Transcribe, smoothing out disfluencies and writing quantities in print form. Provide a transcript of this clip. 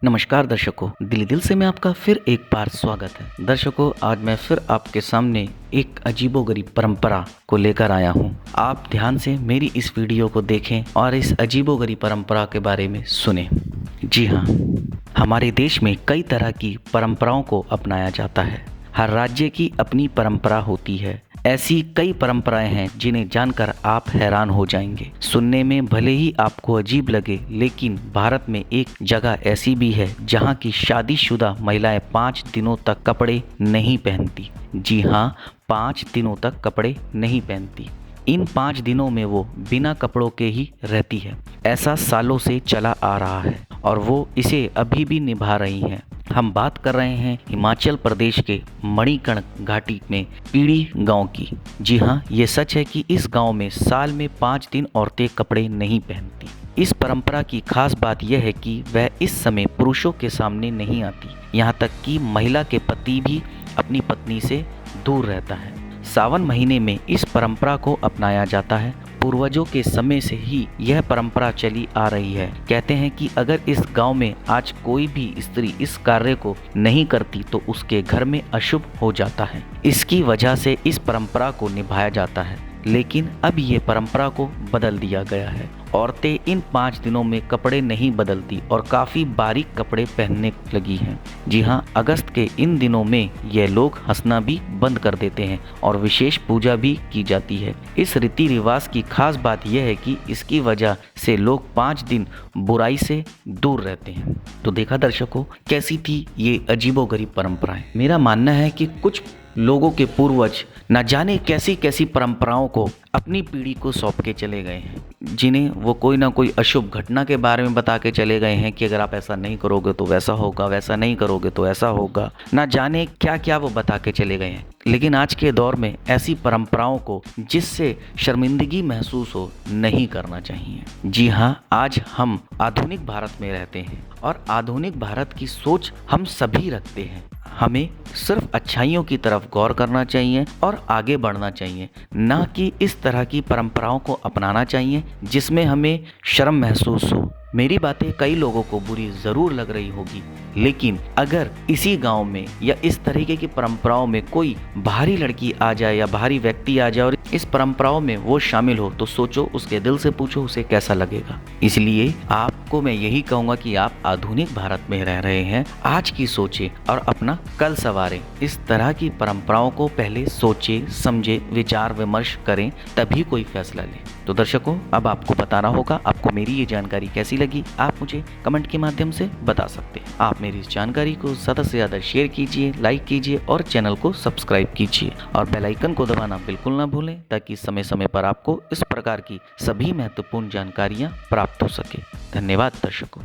नमस्कार दर्शकों, दिल दिल से मैं आपका फिर एक बार स्वागत है। दर्शकों, आज मैं फिर आपके सामने एक अजीबोगरीब परंपरा को लेकर आया हूँ। आप ध्यान से मेरी इस वीडियो को देखें और इस अजीबोगरीब परंपरा के बारे में सुनें। जी हाँ, हमारे देश में कई तरह की परंपराओं को अपनाया जाता है। हर राज्य की अपनी परंपरा होती है। ऐसी कई परंपराएं हैं जिन्हें जानकर आप हैरान हो जाएंगे। सुनने में भले ही आपको अजीब लगे, लेकिन भारत में एक जगह ऐसी भी है जहां की शादीशुदा महिलाएं 5 दिनों तक कपड़े नहीं पहनती। जी हाँ, 5 दिनों तक कपड़े नहीं पहनती। इन 5 दिनों में वो बिना कपड़ों के ही रहती है। ऐसा सालों से चला आ रहा है और वो इसे अभी भी निभा रही हैं। हम बात कर रहे हैं हिमाचल प्रदेश के मणिकर्ण घाटी में पीड़ी गांव की। जी हाँ, ये सच है कि इस गांव में साल में 5 दिन औरतें कपड़े नहीं पहनती। इस परंपरा की खास बात यह है कि वह इस समय पुरुषों के सामने नहीं आती। यहाँ तक कि महिला के पति भी अपनी पत्नी से दूर रहता है। सावन महीने में इस परंपरा को अपनाया जाता है। पूर्वजों के समय से ही यह परंपरा चली आ रही है। कहते हैं कि अगर इस गांव में आज कोई भी स्त्री इस कार्य को नहीं करती तो उसके घर में अशुभ हो जाता है। इसकी वजह से इस परंपरा को निभाया जाता है, लेकिन अब ये परंपरा को बदल दिया गया है। औरतें इन 5 दिनों में कपड़े नहीं बदलती और काफ़ी बारीक कपड़े पहनने लगी हैं। जी हाँ, अगस्त के इन दिनों में यह लोग हंसना भी बंद कर देते हैं और विशेष पूजा भी की जाती है। इस रीति रिवाज की खास बात यह है कि इसकी वजह से लोग 5 दिन बुराई से दूर रहते हैं। तो देखा दर्शकों, कैसी थी ये अजीबोगरीब परंपराएं। मेरा मानना है कि कुछ लोगों के पूर्वज न जाने कैसी कैसी परंपराओं को अपनी पीढ़ी को सौंप के चले गए हैं, जिन्हें वो कोई ना कोई अशुभ घटना के बारे में बता के चले गए हैं कि अगर आप ऐसा नहीं करोगे तो वैसा होगा, वैसा नहीं करोगे तो ऐसा होगा। ना जाने क्या क्या वो बता के चले गए हैं। लेकिन आज के दौर में ऐसी परंपराओं को जिससे शर्मिंदगी महसूस हो नहीं करना चाहिए। जी हाँ, आज हम आधुनिक भारत में रहते हैं और आधुनिक भारत की सोच हम सभी रखते हैं। हमें सिर्फ अच्छाइयों की तरफ गौर करना चाहिए और आगे बढ़ना चाहिए, ना कि इस तरह की परंपराओं को अपनाना चाहिए जिसमें हमें शर्म महसूस हो। मेरी बातें कई लोगों को बुरी ज़रूर लग रही होगी, लेकिन अगर इसी गांव में या इस तरीके की परंपराओं में कोई बाहरी लड़की आ जाए या बाहरी व्यक्ति आ जाए और इस परंपराओं में वो शामिल हो, तो सोचो, उसके दिल से पूछो उसे कैसा लगेगा। इसलिए आपको मैं यही कहूँगा कि आप आधुनिक भारत में रह रहे हैं, आज की सोचें और अपना कल संवारें। इस तरह की परंपराओं को पहले सोचे समझे, विचार विमर्श करें, तभी कोई फैसला लें। तो दर्शकों, अब आपको बताना होगा आपको मेरी ये जानकारी कैसी लगी। आप मुझे कमेंट के माध्यम से बता सकते हैं। आप मेरी इस जानकारी को ज़्यादा से ज़्यादा शेयर कीजिए, लाइक कीजिए और चैनल को सब्सक्राइब कीजिए और बेल आइकन को दबाना बिल्कुल ना भूलें, ताकि समय समय पर आपको इस प्रकार की सभी महत्वपूर्ण जानकारियाँ प्राप्त हो सके। धन्यवाद दर्शकों।